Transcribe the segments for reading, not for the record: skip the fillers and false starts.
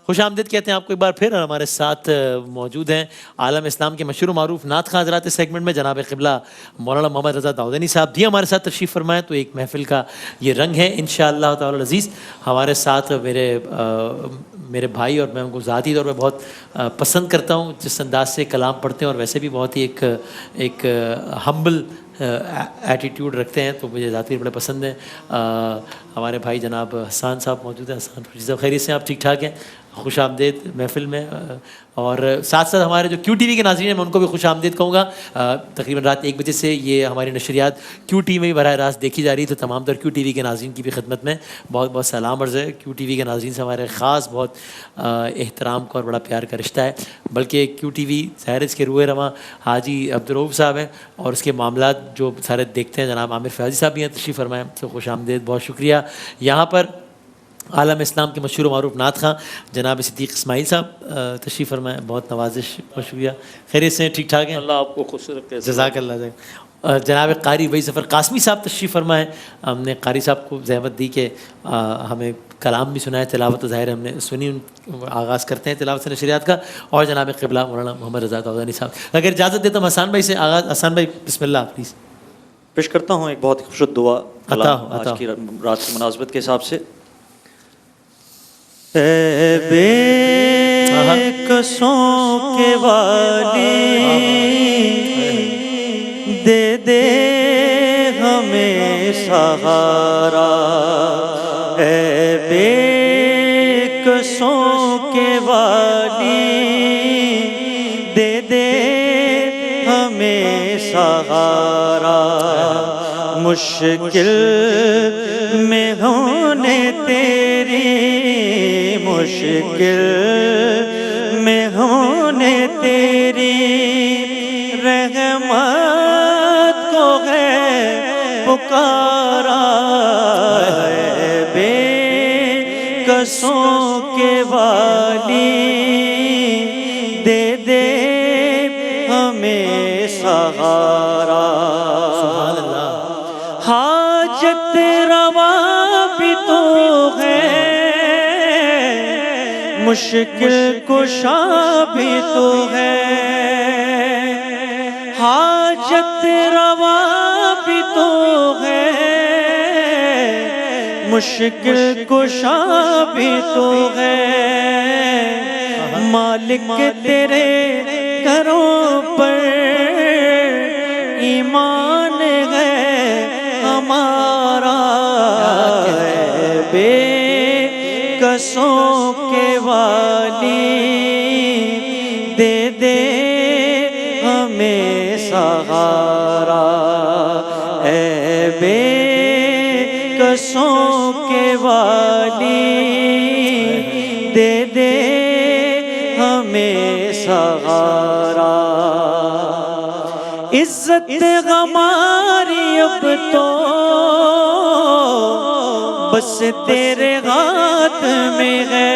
خوش آمدید کہتے ہیں آپ کو ایک بار پھر. اور ہمارے ساتھ موجود ہیں عالم اسلام کے مشہور و معروف نعت خواں حضرات. اس سیگمنٹ میں جناب قبلہ مولانا محمد رضا داؤدنی صاحب بھی ہمارے ساتھ تشریف فرمائیں. تو ایک محفل کا یہ رنگ ہے انشاءاللہ تعالی العزیز. ہمارے ساتھ میرے بھائی اور میں ان کو ذاتی طور پہ بہت پسند کرتا ہوں جس انداز سے کلام پڑھتے ہیں, اور ویسے بھی بہت ہی ایک ہمبل ایٹیٹیوڈ رکھتے ہیں, تو مجھے ذاتی بڑے پسند ہیں. ہمارے بھائی جناب حسان صاحب موجود ہیں. حسان صاحب خیریت سے, آپ ٹھیک ٹھاک ہیں؟ خوش آمدید محفل میں. اور ساتھ ساتھ ہمارے جو کیو ٹی وی کے ناظرین ہیں میں ان کو بھی خوش آمدید کہوں گا. تقریباً رات 1 بجے سے یہ ہماری نشریات کیو ٹی وی میں براہ راست دیکھی جا رہی ہے, تو تمام تر کیو ٹی وی کے ناظرین کی بھی خدمت میں بہت بہت سلام عرض ہے. کیو ٹی وی کے ناظرین سے ہمارے خاص بہت احترام کا اور بڑا پیار کا رشتہ ہے. بلکہ کیو ٹی وی ظاہر اس کے روح رواں حاجی عبدالرؤوف صاحب ہیں, اور اس کے معاملات جو سارے دیکھتے ہیں جناب عامر فیاضی صاحب بھی ہیں, تشریف فرمائیں. تو خوش آمدید, بہت شکریہ. یہاں پر عالم اسلام کے مشہور و معروف نعت خواں جناب صدیق اسماعیل صاحب تشریف فرمائیں. بہت نوازش, بہت شکریہ. خیریت سے ٹھیک ٹھاک ہیں؟ اللہ آپ کو خوش رکھے. جزاک اللہ. جناب قاری وحید ظفر قاسمی صاحب تشریف فرمائیں. ہم نے قاری صاحب کو زحمت دی کہ ہمیں کلام بھی سنائے, تلاوت تو ظاہر ہم نے سنی. آغاز کرتے ہیں تلاوت سے نشریات کا. اور جناب قبلہ مولانا محمد رضا داؤدنی صاحب. اگر اجازت دیتا ہوں حسان بھائی سے آغاز. حسان بھائی بسم اللہ پلیز. پیش کرتا ہوں ایک بہت خوبصورت دعا کلام عطا آج کی رات کی مناسبت کے حساب سے. اے بے کسوں کے والی دے دے ہمیں سہارا. اے بے کسوں کے والی دے دے ہمیں سہارا. مشکل میں ہونے تیری, مشکل میں ہونے تیری رحمت کو ہے پکارا. ہے بے کسوں کے والی دے دے ہمیں سہارا. حاجت روا بھی تو ہے, مشکل کشا بھی تو ہے. حاجت روا بھی تو ہے, مشکل کشا بھی تو ہے. مالک تیرے گھروں پر ایمان ہے ہمارا. بے کسوں کے والی دے دے ہمیں سہارا. اے بے کسوں کے والی دے دے ہمیں سہارا. عزت ہماری اب تو بس تیرے ہاتھ میں ہے.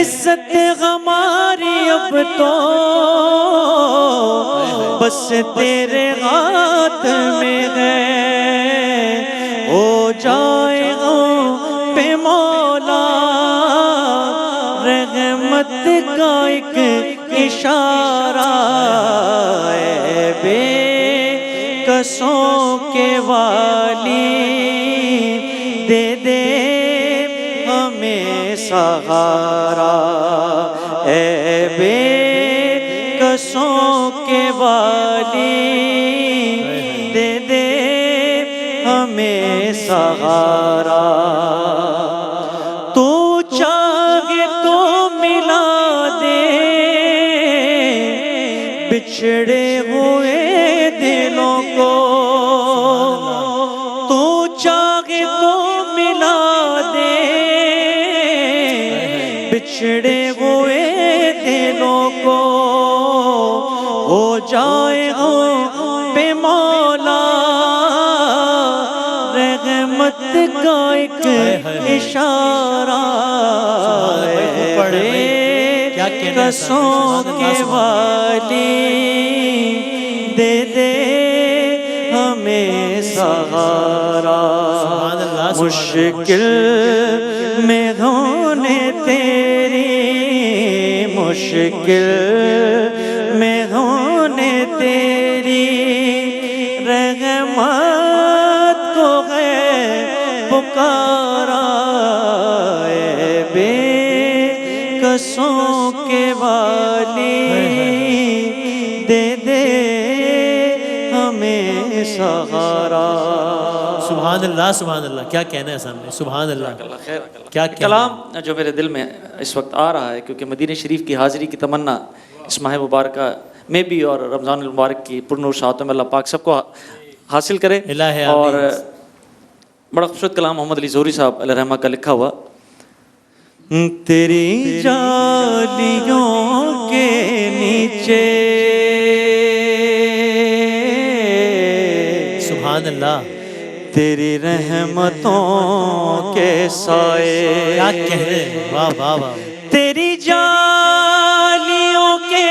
عزت ہماری اب تو بس تیرے ہاتھ میں ہے. ہو جائے ہم پہ مولا رحمت کا ایک اشارہ. اے بے کسوں کے والی دے دے ہمیں سہارا. اے بے کسوں کے والی دے دے ہمیں سہارا. تو چاہے تو ملا دے بچھڑے ہوئے دلوں کو. تو چاہے تو ملا دے بچھڑے ہوئے دلوں کو. ہو جائے ہم پہ مولا رحمت کا ایک اشارہ. کسوں کے والی دے دے ہمیں سہارا. مشکل میں ہونے تیری مشکل میں ہونے تیری رحمت کو ہے پکارا اے بے کسوں کے والی دے دے ہمیں سہارا. سبحان اللہ, کیا کہنا ہے سامنے, سبحان اللہ. کیا کلام جو میرے دل میں اس وقت آ رہا ہے کیونکہ مدینہ شریف کی حاضری کی تمنا اس ماہ مبارکہ میں بھی اور رمضان المبارک کی پرنور شہادتوں میں اللہ پاک سب کو حاصل کرے. اور بڑا خوبصورت کلام محمد علی زہری صاحب علیہ رحمہ کا لکھا ہوا. تیری جالیوں کے نیچے سبحان اللہ, تیری رحمتوں کے سائے. کیا کہنے, واہ واہ واہ. تیری جالیوں کے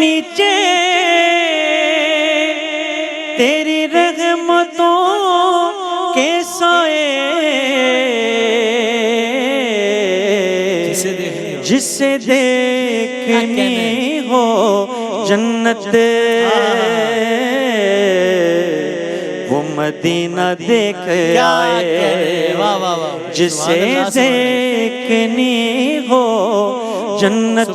نیچے تیری رحمتوں کے سائے جسے دیکھنی ہو جنت وہ مدینہ دیکھ آئے. جسے دیکھنی ہو جنت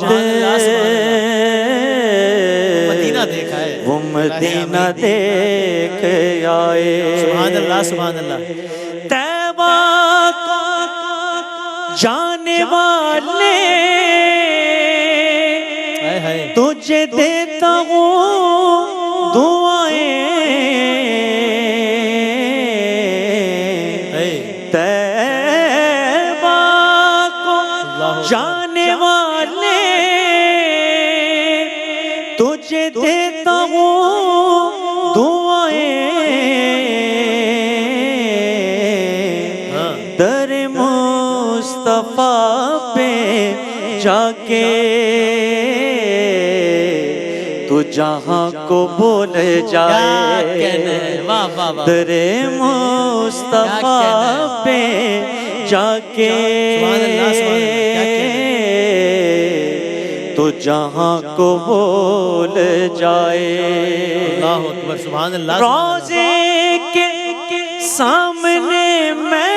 وہ مدینہ دیکھ آئے. سبحان اللہ, سبحان اللہ. طیبہ کو جانے والے تجھے دیتا ہوں دعائیں. طیبہ کو جانے والے تجھے دیتا ہوں دعائیں. در مصطفیٰ پہ جا کے تو جہاں کو بول جائے. در مصطفیٰ پہ جا کے تو جہاں کو بول جائے. اللہ اکبر, سبحان اللہ. روضے کے سامنے میں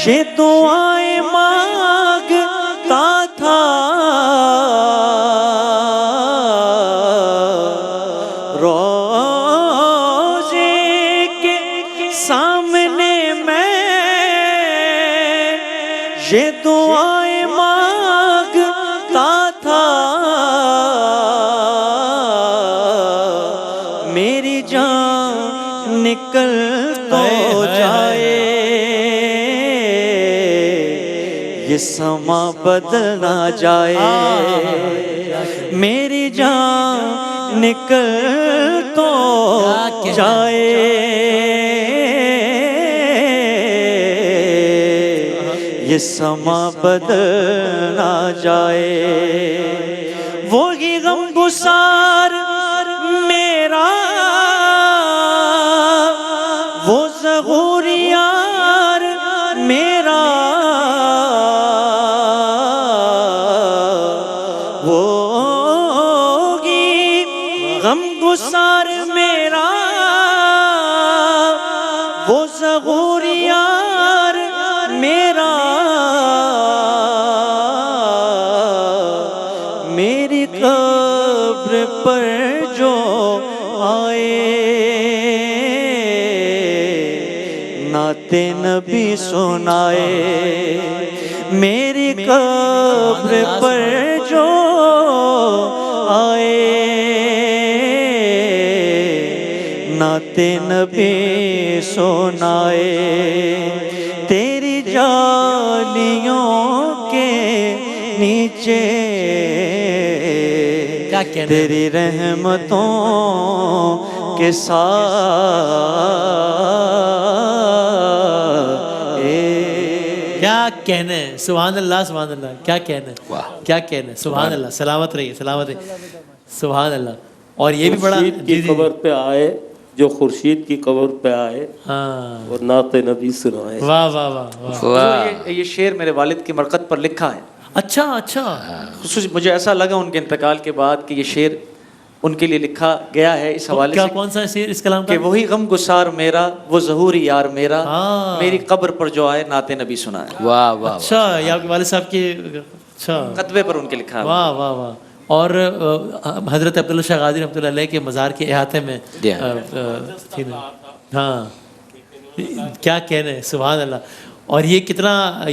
یہ دعائیں مانگتا تھا. روضے کے سامنے میں یہ دعائیں مانگتا تھا. میری جان نکل تو جائے یہ سما بدل نہ جائے. میری جان نکل تو جائے یہ سما بدل نہ جائے. وہی غم گسار میرا وہ ظہور یار میرا وہی غم گسار میرا وہ ظہور یار میرا. میری قبر پر جو آئے نعت نبی سنائے. میری قبر پر جو آئے نعت نبی سنائے. تیری جالیوں کے نیچے تیری رحمتوں کے ساتھ. کیا کہنا ہے, سبحان اللہ, سبحان اللہ. کیا کہنا ہے, کیا کہنا ہے, سبحان اللہ. سلامت رہیے, سلامت رہیے, سبحان اللہ. اور یہ بھی بڑا کی خبر پہ آئے جو خورشید کی قبر پہ آئے ہاں اور نعت نبی سنائے. واہ واہ واہ واہ. یہ شعر میرے والد کی مرقد پر لکھا ہے. اچھا اچھا. خصوصی مجھے ایسا لگا ان کے انتقال کے بعد کہ یہ شعر ان کے لیے لکھا گیا ہے اس حوالے کیا سے کون سا شعر اس کلام کا؟ کہ وہی غم گسار میرا وہ ظہوری یار میرا ہاں. میری قبر پر جو آئے نعت نبی سنائے. واہ واہ. اچھا یہ آپ کے والد صاحب کے اچھا کتبے پر ان کے لکھا ہے. واہ واہ واہ. اور حضرت عبداللہ شاہ غازی رحمۃ اللہ علیہ کے مزار کے احاطے میں تھی نا. ہاں کیا کہنے سبحان اللہ. اور یہ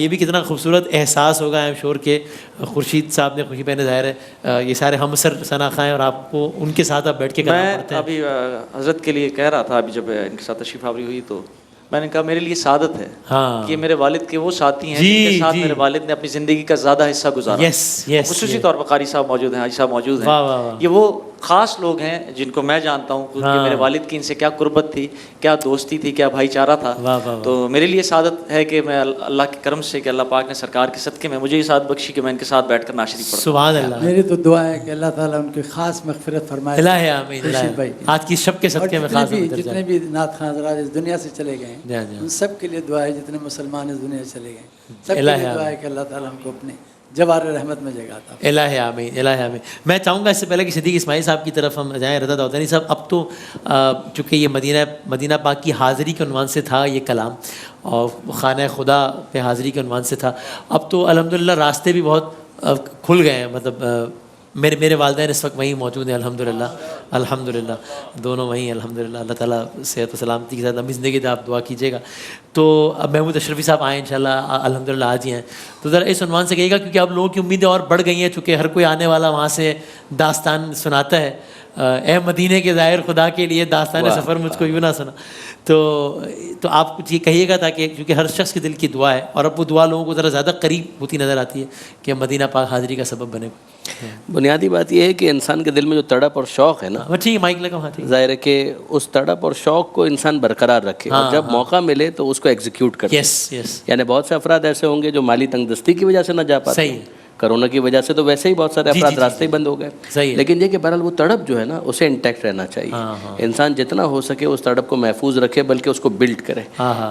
بھی کتنا خوبصورت احساس ہوگا ایم شور کہ خورشید صاحب نے خوشی پہنے ظاہر ہے یہ سارے ہم سر ثنا خائیں اور آپ کو ان کے ساتھ آپ بیٹھ کے کلام میں پڑھتے ہیں. ابھی حضرت کے لیے کہہ رہا تھا ابھی جب ان کے ساتھ تشریف آوری ہوئی تو میں نے کہا میرے لیے سعادت ہے ہاں کہ یہ میرے والد کے وہ ساتھی ہیں جی، جن کے ساتھ جی. میرے والد نے اپنی زندگی کا زیادہ حصہ گزارا. یس یس. خصوصی طور پر قاری صاحب موجود ہیں، حاجی صاحب موجود ہیں. واہ واہ واہ. یہ وہ خاص لوگ ہیں جن کو میں جانتا ہوں کہ میرے والد کی ان سے کیا قربت تھی، کیا دوستی تھی، کیا بھائی چارہ تھا. تو میرے لیے سعادت ہے کہ میں اللہ کے کرم سے کہ اللہ پاک نے سرکار کے صدقے میں مجھے یہ سعادت بخشی کہ میں ان کے ساتھ بیٹھ کر ناشری پڑھتا. سبحان اللہ. میری تو دعا ہے کہ اللہ تعالیٰ ان کی خاص مغفرت فرمائے. الہ آمین الہ. آج کی شب کے صدقے میں خاص جتنے بھی نعت خواں حضرات اس دنیا سے چلے گئے ہیں ان سب کے لیے دعا ہے، جتنے مسلمان اس دنیا سے چلے گئے ہیں سب کے لیے دعا ہے کہ اللہ تعالیٰ ہم کو اپنے جوار رحمت میں جگہ عطا فرمائے. الہ آمین الہ آمین. میں چاہوں گا اس سے پہلے کہ صدیق اسماعیل صاحب کی طرف ہم جائیں. رضا داؤدانی صاحب اب تو چونکہ یہ مدینہ پاک کی حاضری کے عنوان سے تھا یہ کلام اور خانہ خدا پہ حاضری کے عنوان سے تھا، اب تو الحمدللہ راستے بھی بہت کھل گئے ہیں. مطلب میرے والدین اس وقت وہیں موجود ہیں الحمدللہ دونوں وہیں الحمدللہ. اللہ تعالیٰ صحت و سلامتی کے ساتھ لمبی زندگی دے آپ دعا کیجیے گا. تو اب محمود اشرفی صاحب آئیں انشاءاللہ الحمدللہ آج ہی ہیں تو ذرا اس عنوان سے کہیے گا کیونکہ اب لوگوں کی امیدیں اور بڑھ گئی ہیں چونکہ ہر کوئی آنے والا وہاں سے داستان سناتا ہے. اے مدینے کے ظاہر خدا کے لیے داستان سفر مجھ کو یوں نہ سنا. تو آپ کچھ یہ کہیے گا تاکہ کیونکہ ہر شخص کے دل کی دعا ہے اور اب وہ دعا لوگوں کو ذرا زیادہ قریب ہوتی نظر آتی ہے کہ مدینہ پاک حاضری کا سبب بنے. بنیادی بات یہ ہے کہ انسان کے دل میں جو تڑپ اور شوق ہے نا، ٹھیک ہے مائک لگا وہاں ٹھیک. ظاہر ہے کہ اس تڑپ اور شوق کو انسان برقرار رکھے اور جب موقع ملے تو اس کو ایگزیکیوٹ کرے. یس یس. یعنی بہت سے افراد ایسے ہوں گے جو مالی تنگ دستی کی وجہ سے نہ جا پاتے. صحیح. کرونا کی وجہ سے تو ویسے ہی بہت سارے افراد راستے ہی بند ہو گئے. صحیح. لیکن یہ کہ بہرحال وہ تڑپ جو ہے نا اسے انٹیکٹ رہنا چاہیے. انسان جتنا ہو سکے اس تڑپ کو محفوظ رکھے بلکہ اس کو بلڈ کرے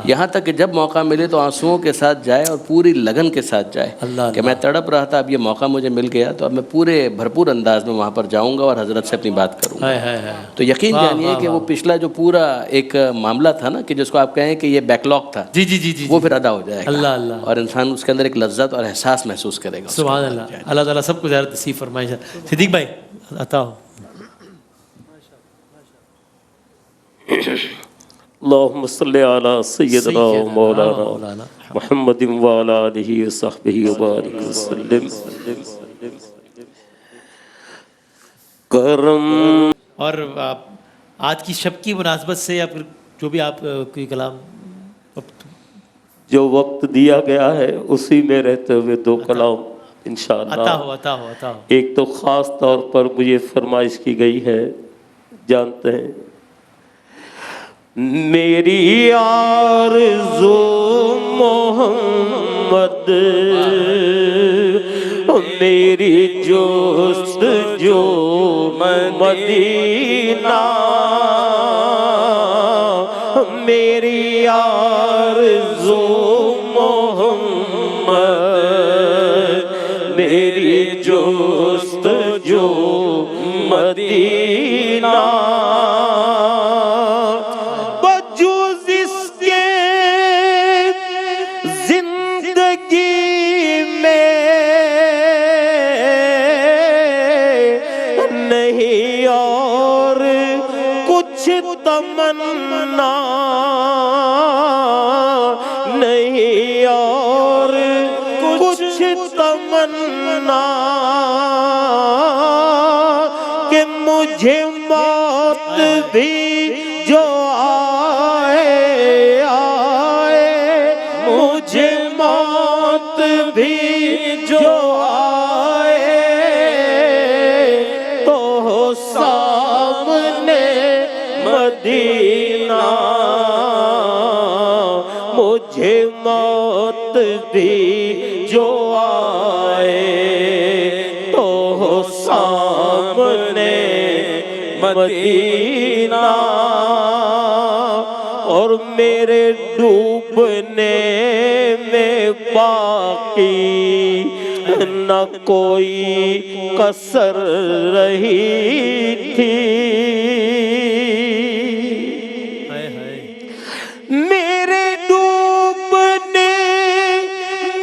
یہاں تک کہ جب موقع ملے تو آنسوؤں کے ساتھ جائے اور پوری لگن کے ساتھ جائے کہ میں تڑپ رہا تھا اب یہ موقع مجھے مل گیا تو اب میں پورے بھرپور انداز میں وہاں پر جاؤں گا اور حضرت سے اپنی بات کروں گا. تو یقین جانیے کہ وہ پچھلا جو پورا ایک معاملہ تھا نا کہ جس کو آپ کہیں کہ یہ بیک لاگ تھا جی جی جی وہ پھر ادا ہو جائے اللہ اللہ اور انسان اس کے اندر ایک لذت اور احساس محسوس کرے گا. سبحان اللہ. اللہ تعالیٰ سب کو زیادہ نصیب فرمائے. صدیق بھائی عطا ہو. اللہم صلی علی سیدنا و مولانا محمد وعلی آلہ وصحبہ وبارک وسلم. کرم. اور آج کی شب کی مناسبت سے یا پھر جو بھی آپ کوئی کلام جو وقت دیا گیا ہے اسی میں رہتے ہوئے دو کلام انشاءاللہ. عطا ہو. ایک تو خاص طور پر مجھے فرمائش کی گئی ہے، جانتے ہیں میری آرزو محمد میری جستجو مدینہ میری آرزو محمد میری جستجو مدینہ بجوز اس کے زندگی میں نہیں اور کچھ تمنا نہیں اور کچھ تمنا کہ مجھے موت بھی جو آئے آئے مجھے موت بھی جو آئے تو سامنے مدینہ مجھے موت بھی جو آئے تو سامنے مدینہ میرے ڈوبنے میں باقی نہ کوئی کسر رہی تھی، میرے ڈوبنے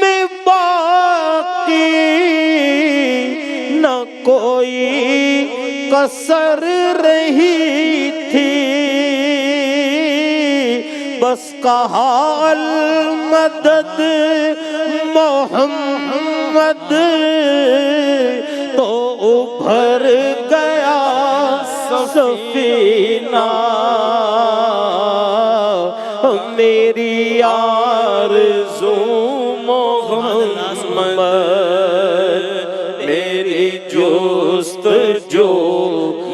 میں باقی نہ کوئی کسر رہی تھی، بس کہا المدد محمد تو ابھر گیا سفینہ، میری آرزو محمد، میری جستجو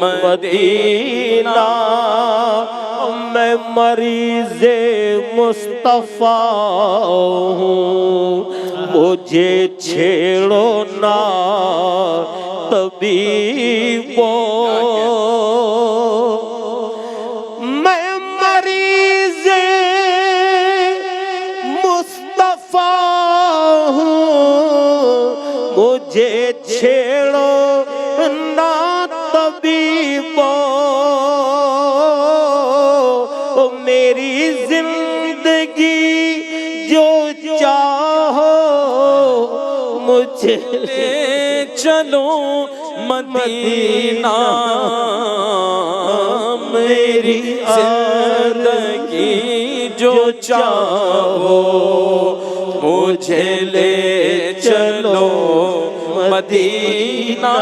مدینہ، میں مریض مصطفیٰ ہوں، مجھے چھیڑو نہ طبیبو، میں مریض مصطفیٰ ہوں، مجھے چھیڑو نہ طبیبو، میری زندگی جو چاہو مجھے لے چلو مدینہ، میری زندگی جو چاہو مجھے لے چلو مدینہ،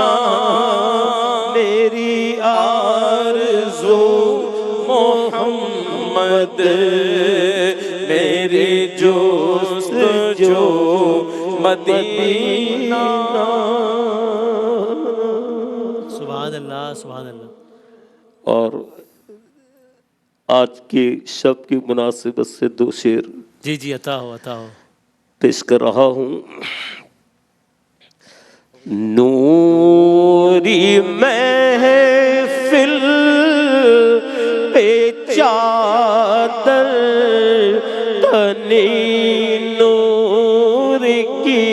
میری آرزو محمد، میری جستجو مدینہ۔ سبحان اللہ سبحان اللہ۔ اور آج کی شب کی مناسبت سے دو شعر جی جی عطا ہو عطا ہو۔ پیش کر رہا ہوں۔ نوری محفل پہ چادر تنی نور کی،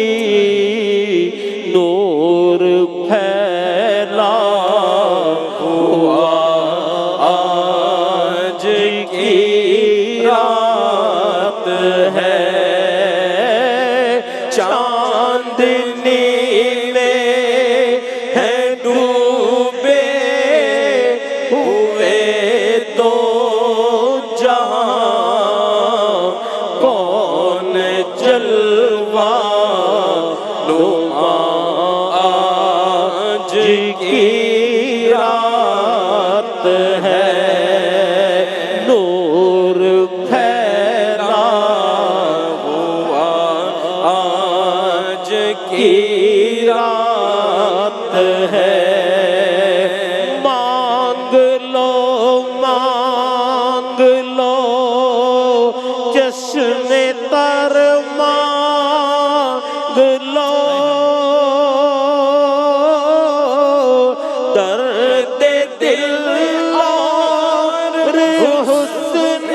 نور پھیلا ہوا آج کی رات ہے، چاندنی میں ہے ڈوبے ہوئے دو جہاں، کون جلوہ نما آج کی رات ہے، نور پھیلا ہوا آج کی رات ہے، مانگ لو جشن تر مانگ لو، درد دل اور حسن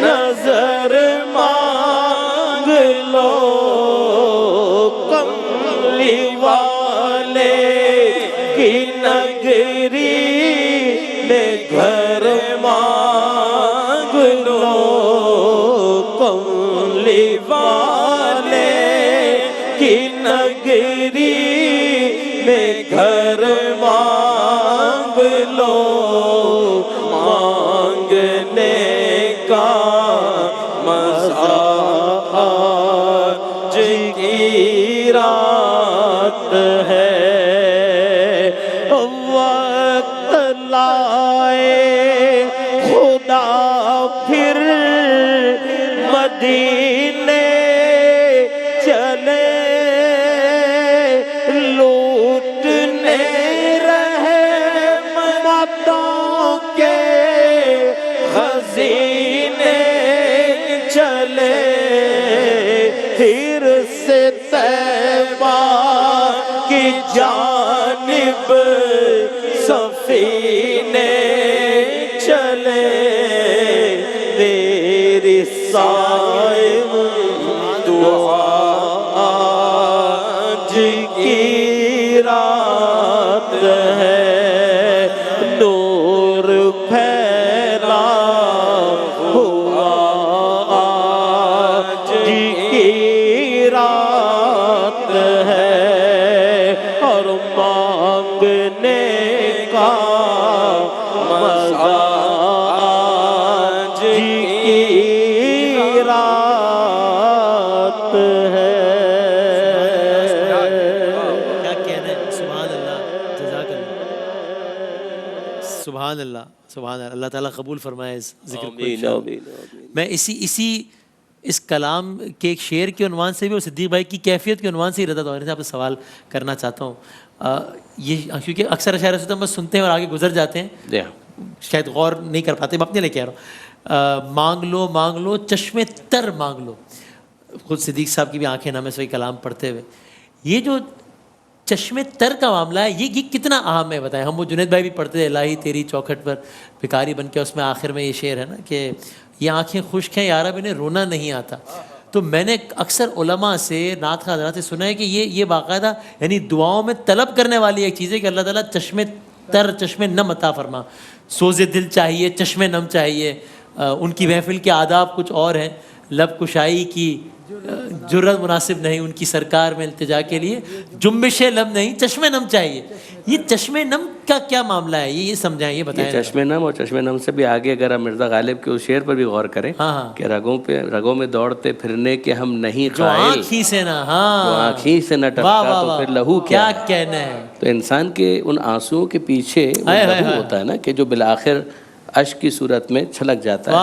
نظر مانگ لو، کملی والے کی نگری میں گھر مانگ لو، کملی والے کی نگری میں گھر مانگ لو، مانگنے کا مزہ آج کی رات ہے، وقت لائے خدا پھر مدینے چلے، لوٹنے رحمتوں کے خزینے چلے، پھر سے طیبہ کی جانب سفینے چلے، صائم دعا آج کی رات ہے نور پھیلا ہوا آج کی رات ہے اور مانگنے کا مزہ آج کی رات ہے. کیا کہنا ہے. سبحان اللہ. جزاک اللہ. سبحان اللہ. سبحان اللہ. اللہ تعالیٰ قبول فرمائے اس ذکر کو. میں اس کلام کے ایک شعر کے عنوان سے بھی اور صدیق بھائی کی کیفیت کے عنوان سے ہی رضا داؤدی صاحب سے سوال کرنا چاہتا ہوں. یہ کیونکہ اکثر اشعار سے تو بس سنتے ہیں اور آگے گزر جاتے ہیں, شاید غور نہیں کر پاتے. میں اپنے لیے کہہ رہا ہوں, مانگ لو چشمے تر مانگ لو. خود صدیق صاحب کی بھی آنکھیں نم ہے وہی کلام پڑھتے ہوئے. یہ جو چشمے تر کا معاملہ ہے یہ کتنا اہم ہے بتائیں. ہم وہ جنید بھائی بھی پڑھتے تھے, الہی تیری چوکھٹ پر بھکاری بن کے, اس میں آخر میں یہ شعر ہے نا کہ یہ آنکھیں خشک ہیں یارب انہیں رونا نہیں آتا. تو میں نے اکثر علماء سے نعت خواہ حضرات سے سنا ہے کہ یہ باقاعدہ یعنی دعاؤں میں طلب کرنے والی ایک چیز ہے کہ اللہ تعالیٰ چشمے تر چشمے نم عطا فرما. سوز دل چاہیے, چشمے نم چاہیے. ان کی محفل کے آداب کچھ اور ہیں. لب کشائی کی جرت مناسب نہیں ان کی سرکار میں التجا کے لیے, جنبش لب نہیں چشمے نم چاہیے. یہ چشمے نم کا کیا معاملہ ہے, یہ سمجھائیں, یہ بتائیں. چشمے نم اور چشمے نم سے بھی آگے اگر ہم مرزا غالب کے اس شعر پر بھی غور کریں کہ رگوں میں دوڑتے پھرنے کے ہم نہیں قائل, آنکھی سے نہ آنکھی سے نہ ٹپکا تو پھر لہو کیا کہنا ہے. تو انسان کے ان آنسوؤں کے پیچھے لہو ہوتا ہے نا کہ جو بالآخر اشک کی صورت میں چھلک جاتا ہے.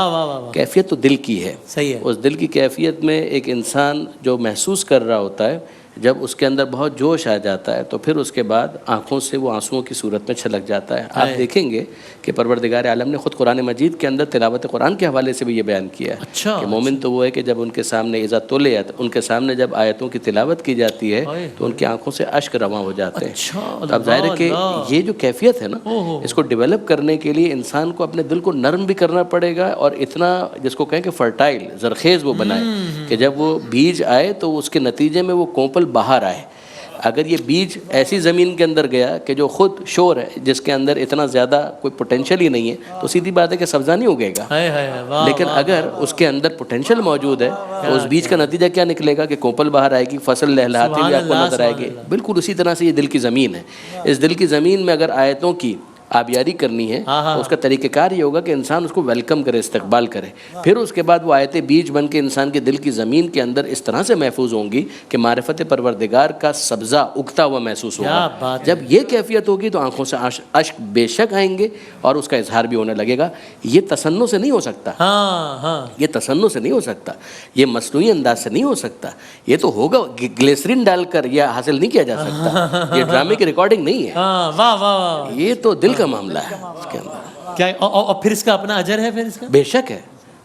کیفیت تو دل کی ہے. صحیح ہے. اس دل کی کیفیت میں ایک انسان جو محسوس کر رہا ہوتا ہے, جب اس کے اندر بہت جوش آ جاتا ہے تو پھر اس کے بعد آنکھوں سے وہ آنسوؤں کی صورت میں چھلک جاتا ہے. آپ دیکھیں گے کہ پروردگار عالم نے خود قرآن مجید کے اندر تلاوت قرآن کے حوالے سے بھی یہ بیان کیا ہے کہ مومن تو وہ ہے کہ جب ان کے سامنے اذا تلیت, ان کے سامنے جب آیتوں کی تلاوت کی جاتی ہے تو ان کی آنکھوں سے اشک رواں ہو جاتے ہیں. تو اب ظاہر ہے کہ یہ جو کیفیت ہے نا, اس کو ڈیولپ کرنے کے لیے انسان کو اپنے دل کو نرم بھی کرنا پڑے گا اور اتنا جس کو کہیں کہ فرٹائل, زرخیز وہ بنائے کہ جب وہ بیج آئے تو اس کے نتیجے میں وہ کوپل باہر آئے. اگر یہ بیج ایسی زمین کے اندر گیا کہ جو خود شور ہے, جس کے اندر اتنا زیادہ کوئی پوٹینشیل ہی نہیں ہے, تو سیدھی بات ہے کہ سبزہ نہیں اگے گا. لیکن اگر اس کے اندر پوٹینشیل موجود ہے تو اس بیج کا نتیجہ کیا نکلے گا کہ کوپل باہر آئے گی, فصل لہلاتی ہوئی آپ کو نظر آئے گی. بالکل اسی طرح سے یہ دل کی زمین ہے. اس دل کی زمین میں اگر آیتوں کی آبیاری کرنی ہے تو اس کا طریقہ کار یہ ہوگا کہ انسان اس کو ویلکم کرے, استقبال کرے. پھر اس کے بعد وہ آیتیں بیج بن کے انسان کے دل کی زمین کے اندر اس طرح سے محفوظ ہوں گی کہ معرفت پروردگار کا سبزہ اگتا ہوا محسوس ہوگا. جب یہ کیفیت ہوگی تو آنکھوں سے اشک بے شک آئیں گے اور اس کا اظہار بھی ہونے لگے گا. یہ تصنع سے نہیں ہو سکتا, یہ تصنع سے نہیں ہو سکتا, یہ مصنوعی انداز سے نہیں ہو سکتا. یہ تو ہوگا گلیسرین ڈال کر یہ حاصل نہیں کیا جا سکتا. یہ ڈرامے کی ریکارڈنگ نہیں ہے, یہ تو دل کا معاملہ ہے اس کے اندر. کیا اور پھر اس کا اپنا اجر ہے, پھر اس کا بے شک ہے,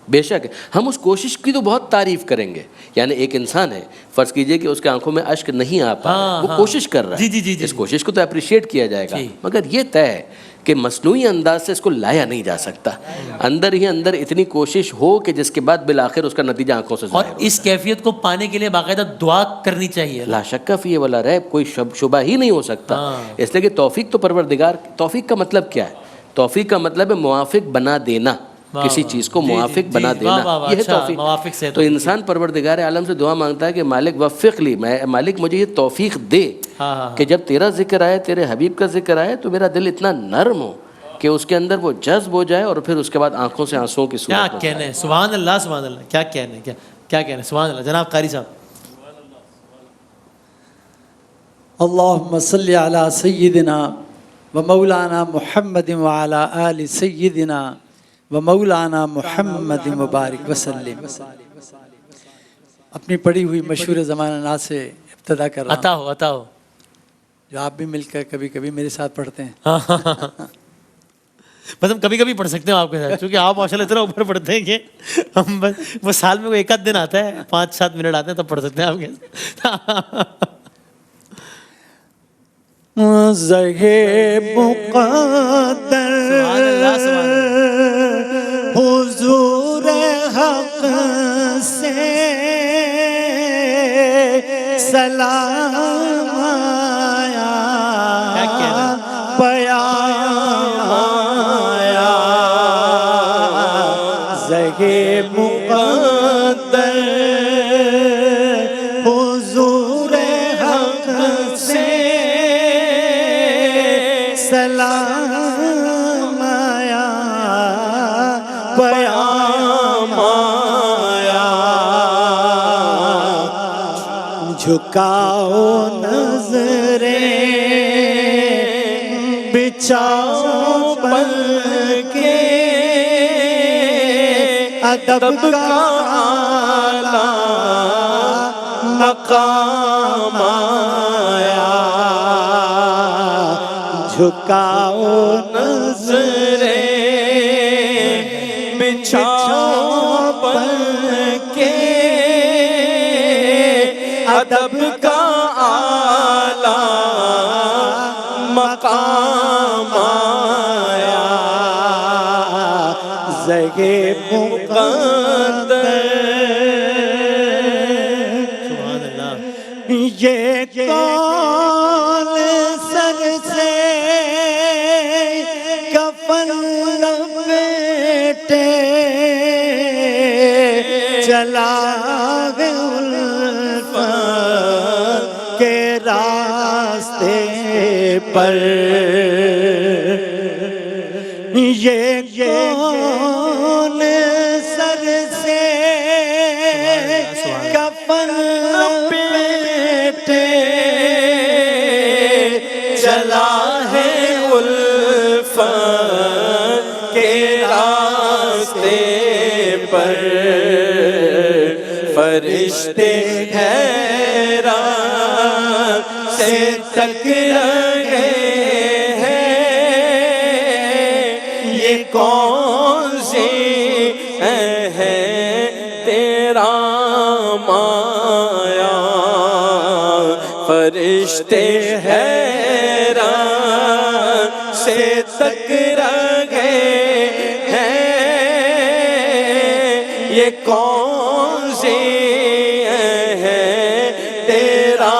بے شک ہے. ہم اس کوشش کی تو بہت تعریف کریں گے. یعنی ایک انسان ہے, فرض کیجئے کہ اس کی آنکھوں میں اشک نہیں آ پا رہا, وہ کوشش کر رہا ہے, اس کوشش کو تو اپریشیٹ کیا جائے گا, مگر یہ طے ہے کہ مصنوعی انداز سے اس کو لایا نہیں جا سکتا. اندر ہی اندر اتنی کوشش ہو کہ جس کے بعد بالآخر اس کا نتیجہ آنکھوں سے ظاہر ہو. اور اس کیفیت کو پانے کے لیے باقاعدہ دعا کرنی چاہیے. لا شک فی ولا ریب, کوئی شبہ ہی نہیں ہو سکتا. اس لیے کہ توفیق تو پروردگار, توفیق کا مطلب کیا ہے؟ توفیق کا مطلب ہے موافق بنا دینا, کسی چیز کو موافق بنا دینا, یہ ہے توفیق. تو انسان پروردگار عالم سے دعا مانگتا ہے کہ مالک وفق لی, مالک مجھے یہ توفیق دے کہ جب تیرا ذکر آئے, تیرے حبیب کا ذکر آئے تو میرا دل اتنا نرم ہو کہ اس کے اندر وہ جذب ہو جائے اور پھر اس کے بعد آنکھوں سے آنسوؤں کی صورت. کیا کہنے, سبحان اللہ, سبحان اللہ, کیا کہنے, کیا کہنے, سبحان اللہ. جناب قاری صاحب. اللہم صلی علی سیدنا و مولانا محمد وعلی آل سیدنا و مولانا محمد مبارک وسلم. اپنی پڑھی ہوئی مشہور زمانہ نعت سے ابتدا کر رہا ہوں. عطا ہو جو آپ بھی مل کر کبھی کبھی میرے ساتھ پڑھتے ہیں. بس ہم کبھی کبھی پڑھ سکتے ہیں آپ کے ساتھ, کیونکہ آپ ماشاء اللہ اتنا اوپر پڑھتے ہیں کہ ہم بس وہ سال میں کوئی ایک آدھ دن آتا ہے, 5-7 منٹ آتے ہیں, تب پڑھ سکتے ہیں آپ کے ساتھ. زہے مقدر حضور حق سلام آیا پیام آیا زہے مقدر حضور حق سے سلام آیا پیام آیا جھکاؤ نظریں بچھاؤ پلکیں ادب کا اعلیٰ مقام آیا جھکاؤ نظریں بچھاؤ پلکیں ادب کا اعلیٰ مقام آیا زہے مقدر یہ کون سر سے کفن لپیٹے چلا ہے الفت کے راستے پر یہ کون سر سے کفن لپیٹے چلا ہے الفت کے راستے پر فرشتے حیران سے تک رہے ہیں یہ کون سی ہے تیرا مایا فرشتے حیران سے تک رہے ہیں یہ کون سی ہے تیرا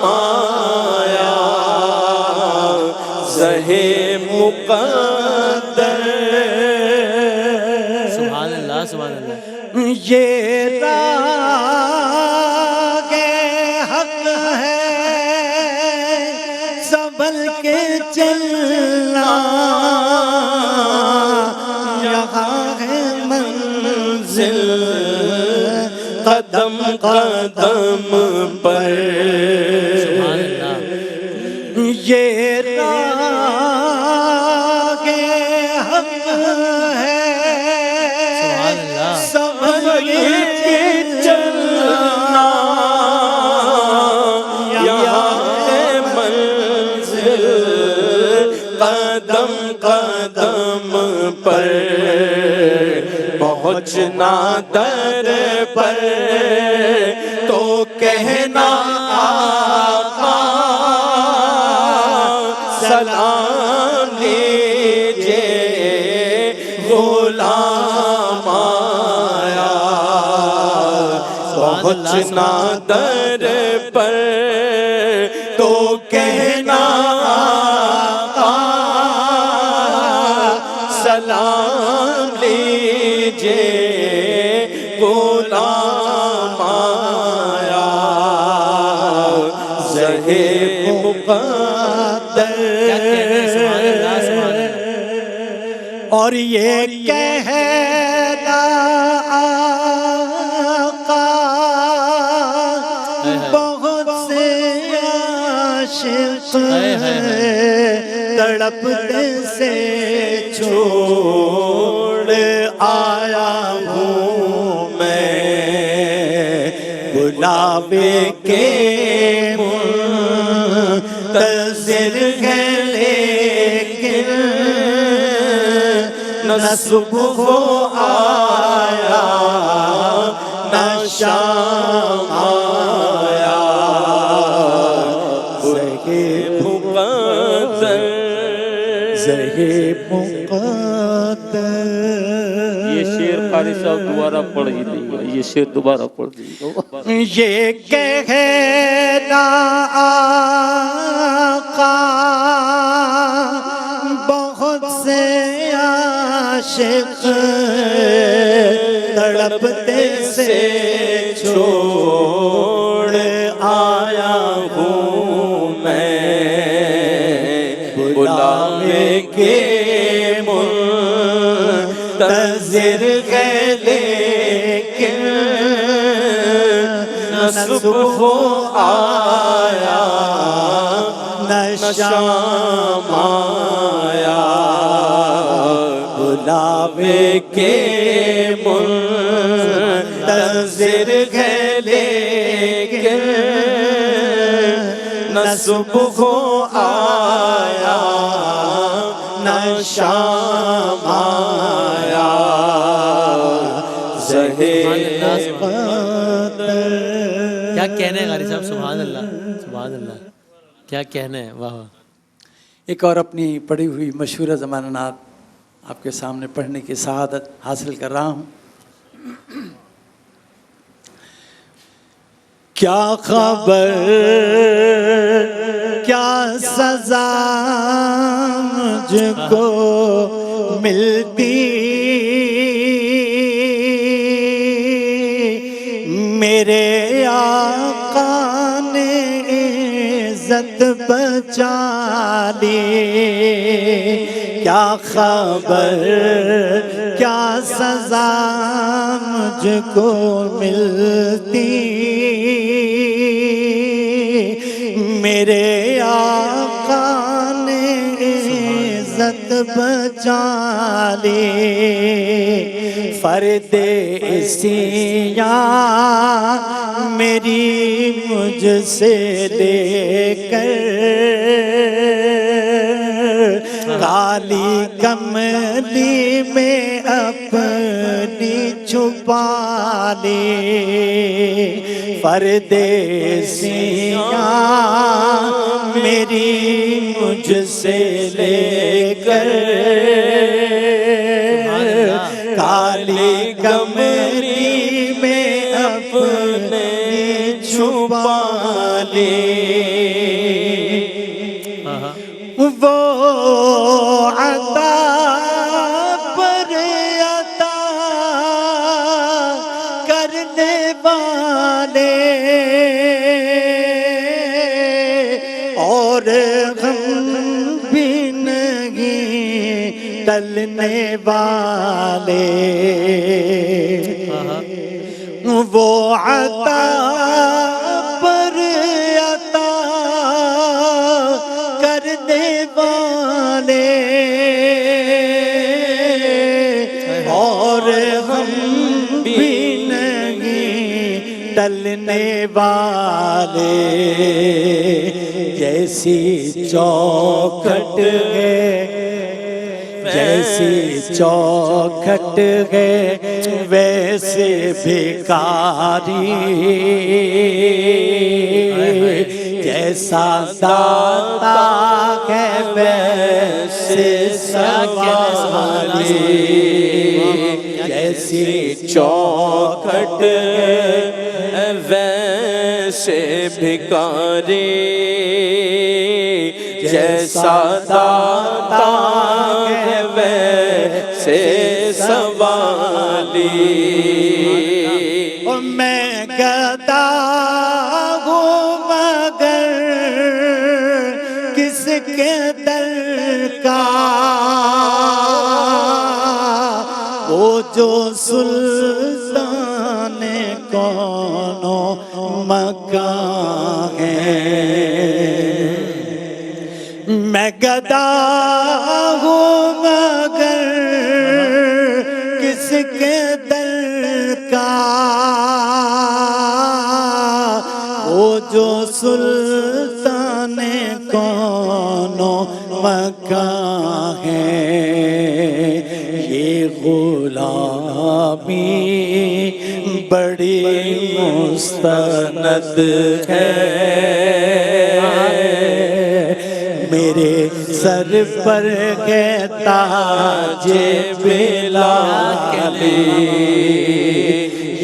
مایا زہے مقدر سبحان اللہ سبحان اللہ یہ راگ حق ہے سنبھل کے چلنا یہاں ہے منزل قدم قدم پر سبحان اللہ یہ راگ حق ہے سبحان اللہ سنبھل کے چلنا یہاں ہے منزل قدم قدم پر پہنچنا در پر تو کہنا آقا سلام لیجے غلام آیا پہنچنا در پر تو کہنا آقا سلام لیجے غلام آیا زہے مقدر اور یہ کہنا آقا بہت سے عاشق تڑپتے سے چھوڑ آیا ہوں میں بلاوے کے منتظر ہے لیکن نہ صبح آیا نہ شام آیا زہے مقدر زہے مقدر یہ شعر قاری صاحب دوبارہ پڑھ ہی دیں گا، یہ شعر دوبارہ پڑھ دیں گا. یہ کہنا آقا بہت سے عاشق تڑپتے سے چھوڑ آیا ہوں میں بلاوے کے منتظر ہے لیکن نہ صبح آیا نہ شام آیا بلاوے کے منتظر ہے لیکن نہ صبح آیا نہ شام آیا کیا کہنا ہے قاری صاحب؟ سبحان اللہ سبحان اللہ، کیا کہنا ہے، واہ واہ. ایک اور اپنی پڑھی ہوئی مشہور زمانہ نعت آپ کے سامنے پڑھنے کی سعادت حاصل کر رہا ہوں. کیا خبر کیا سزا مجھ کو ملتی میرے آقا نے عزت بچا لی. کیا خبر کیا سزا مجھ کو ملتی میرے آقا نے عزت بچا لی. فرد سیاہ میری مجھ سے لے کر کالی کملی میں اپنی چھپا لی. فرد سیاہ میری مجھ سے لے کر کالی کملی میں اپنی چھپا لی. وہ عطا پر عطا کرنے والے اور غم بھی نہیں ٹلنے والے. وہ عطا پر عطا کرنے والے اور ہم بھی نہیں ٹلنے والے. جیسی چوکھٹ ہے جیسی چوکھٹ ہے ویسے بھکاری جیسا داتا ہے ویسے سوالی. جیسی چوکھٹ ویسے بھکاری جیسا داتا ہے ویسے سوالی. میں گدا ہوں مگر کس کے در کا وہ جو سلطان کونو مکان ہے. میں گدا ہوں مگر کس کے در کا وہ جو سلطان کونو مکان ہے. یہ غلامی بڑی مستند ہے میرے سر پر ہے تاج بلالی،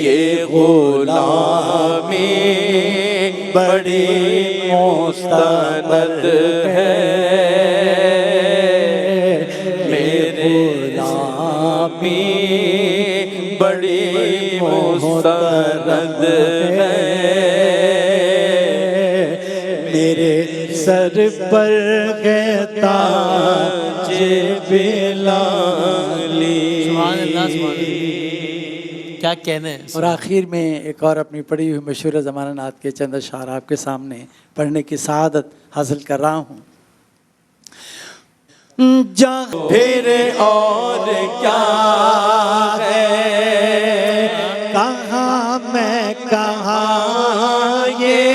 یہ غلامی بڑی مستند ہے، میرے غلامی بڑی مستند ہے، میرے سر پر ہے تاج بلالی۔ سبحان اللہ، سبحان اللہ، کیا کہنے ہیں۔ اور آخر میں ایک اور اپنی پڑھی ہوئی مشہور زمانہ نعت کے چند اشعار آپ کے سامنے پڑھنے کی سعادت حاصل کر رہا ہوں۔ پھر اور کیا ہے، کہاں میں کہاں یہ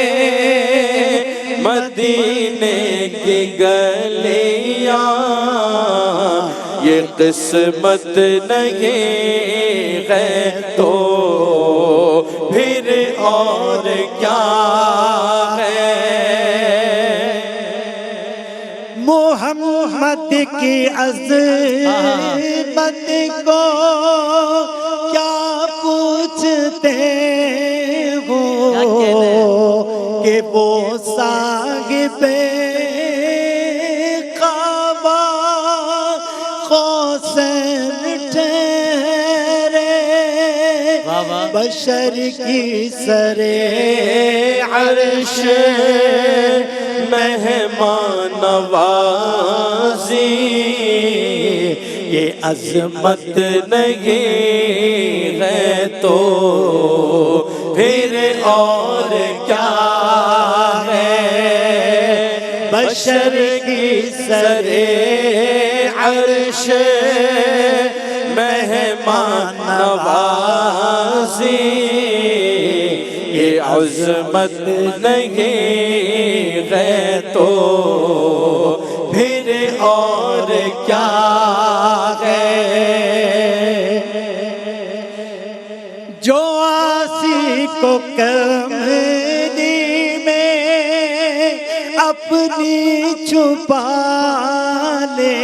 مدینے کی گلیاں، یہ قسمت نہیں ہے تو پھر اور کیا ہے، محمد کی عظمت کو کیا پوچھتے ہو کہ وہ صاحب کعبہ قوسین ٹھہرے، بشر کی سرے عرش مہمان نوازی، یہ عظمت نہیں ہے تو پھر اور کیا ہے، بشر کی سرے عرش مہمان نوازی، یہ عظمت نہیں ہے تو پھر اور کیا ہے، جو آسی کو کمری میں اپنی چھپا لے،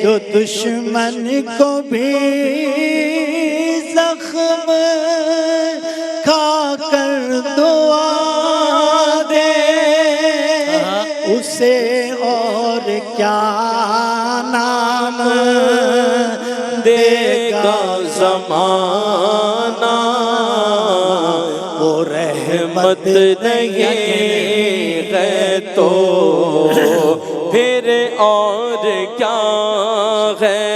جو دشمن کو بھی زخم کھا کر دعا دے، اسے اور کیا نام دے گا زمانہ، وہ رحمت نہیں ہے تو پھر اور کیا ہے،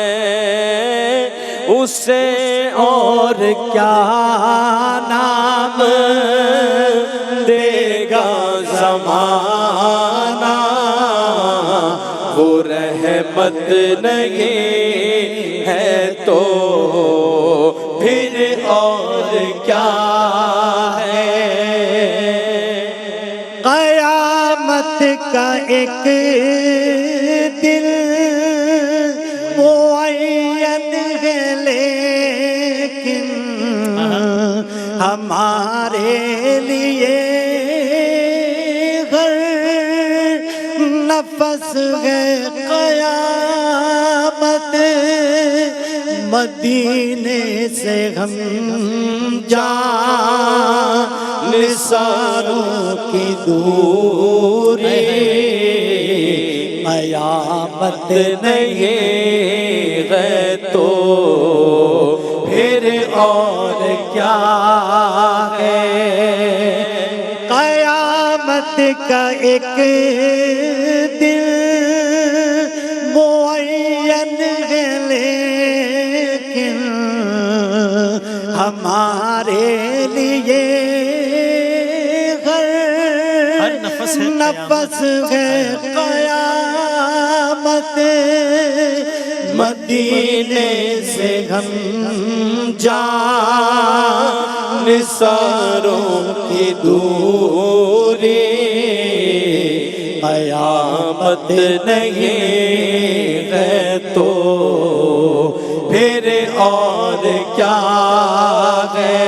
اسے اور کیا نام دے گا زمانہ، وہ رحمت نہیں ہے تو پھر اور کیا ہے، قیامت کا ایک دن معین ہے لیکن ہمارے لیے ہر نفس ہے قیامت، مدینے سے ہم جان نثاروں کی دوری، قیامت نہیں ہے تو پھر اور کیا ہے، قیامت کا ایک دن معین ہے لیکن ہمارے لیے ہر نفس ہے قیامت، مدینے سے ہم جان نثاروں کی دوری، قیامت نہیں ہے تو پھر اور کیا ہے،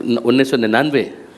1999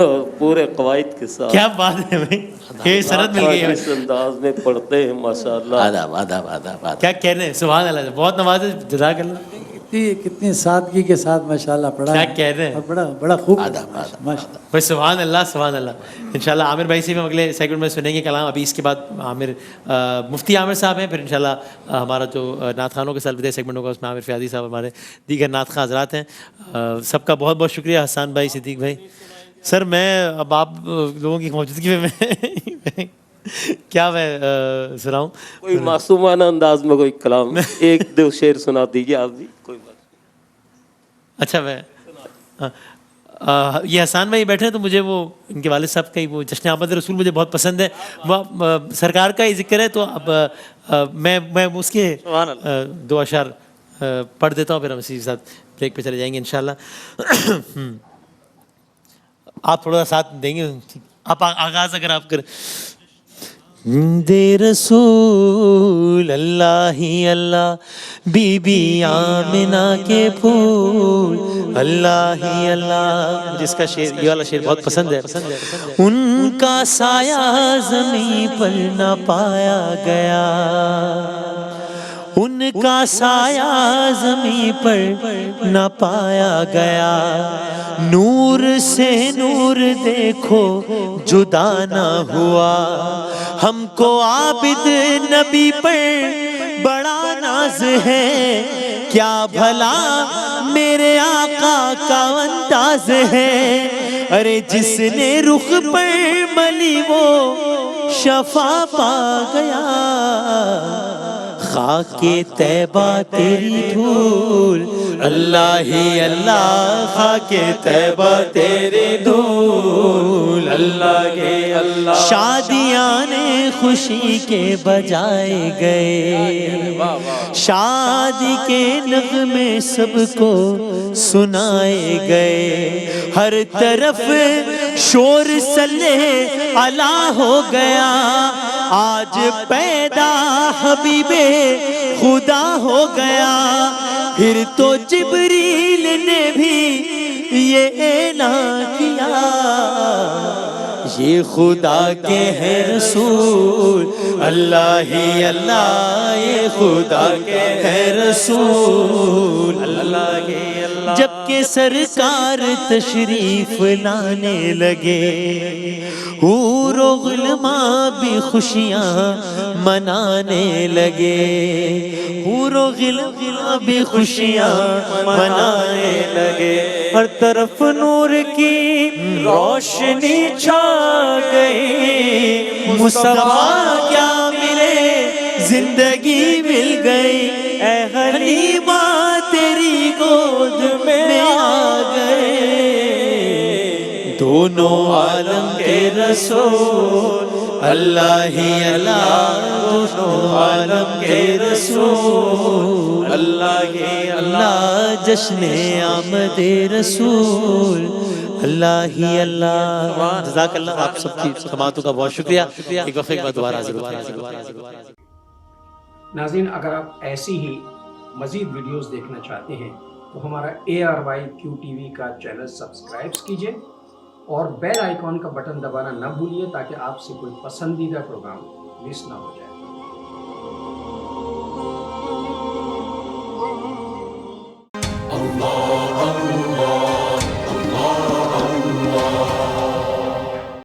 اور پورے قواعد کے ساتھ کیا بات ہے بھائی، یہ سند مل گئی ہے. اس انداز میں پڑھتے ہیں ماشاءاللہ. آداب آداب آداب آداب. کیا کہہ رہے ہیں، سبحان اللہ، بہت نوازے، جزاک اللہ. کتنی سادگی کے ساتھ ماشاءاللہ پڑھا کیا ہے کہہ رہے ہیں، اور بڑا خوب آداب آداب. ماشاءاللہ. بھائی سبحان اللہ سبحان اللہ. انشاءاللہ عامر بھائی سے بھی ہم اگلے سیگمنٹ میں سنیں گے کلام. ابھی اس کے بعد عامر مفتی عامر صاحب ہیں، پھر انشاءاللہ ہمارا جو نعت خوانوں کے ساتھ بدائی سیگمنٹ ہوگا اس میں عامر فیاضی صاحب ہمارے دیگر نعت خواں حضرات ہیں. سب کا بہت بہت شکریہ. حسان بھائی، صدیق بھائی. سر میں اب آپ لوگوں کی موجودگی میں کیا میں سناؤں، کوئی معصومانہ انداز میں کوئی کلام ایک دو شعر سنا دیجیے آپ بھی. کوئی بات. اچھا میں یہ حسان بھائی بیٹھے ہیں تو مجھے وہ ان کے والد صاحب کا ہی وہ جشن آمد رسول مجھے بہت پسند ہے. وہ سرکار کا ہی ذکر ہے تو اب میں اس کے دو اشعار پڑھ دیتا ہوں، پھر ہم اسی کے ساتھ بریک پہ چلے جائیں گے انشاءاللہ. آپ تھوڑا سا ساتھ دیں گے، آپ آغاز اگر آپ کریں. دے رسول اللہ ہی اللہ، بی بی آمنہ کے پھول اللہ ہی اللہ. جس کا شعر، یہ والا شعر بہت پسند ہے. ان کا سایہ زمین پر نہ پایا گیا، ان کا سایہ زمین پر نہ پایا گیا. نور سے نور دیکھو جدا نہ ہوا، ہم کو عابد نبی پر بڑا ناز ہے. کیا بھلا میرے آقا کا انداز ہے، ارے جس نے رخ پر ملی وہ شفا پا گیا. خاک طیبہ تیری دھول اللہ ہی اللہ، خاک طیبہ تیری دھول اللہ ہی اللہ. شادیاں خوشی کے بجائے گئے، شادی کے نغمے سب کو سنائے گئے. ہر طرف شور صلی اللہ ہو گیا، آج پیدا حبیب خدا ہو گیا. پھر تو جبریل نے بھی یہ اعلان کیا، یہ خدا کے ہیں رسول اللہ ہی اللہ، یہ خدا کے ہیں رسول اللہ ہی اللہ. جبکہ سرکار تشریف لانے لگے، حور و غلماں بھی خوشیاں منانے لگے، حور و غلماں بھی خوشیاں منانے لگے. ہر طرف نور کی روشنی چھا گئی، مصطفیٰ کیا ملے زندگی مل گئی. اے حلیمہ تیری گود میں آ گئے، دونوں عالم کے رسول اللہ ہی اللہ، دونوں عالم کے رسول اللہ ہی اللہ. جشن آمد رسول اللہ ہی اللہ. جزاک اللہ. آپ سب کی سماعتوں کا بہت شکریہ. ایک وقت کے بعد دوبارہ حاضر ہوتے ہیں. ناظرین، اگر آپ ایسی ہی مزید ویڈیوز دیکھنا چاہتے ہیں تو ہمارا ARYQ-TV کا چینل سبسکرائب کیجئے اور بیل آئیکن کا بٹن دبانا نہ بھولیے تاکہ آپ سے کوئی پسندیدہ پروگرام مس نہ ہو جائے.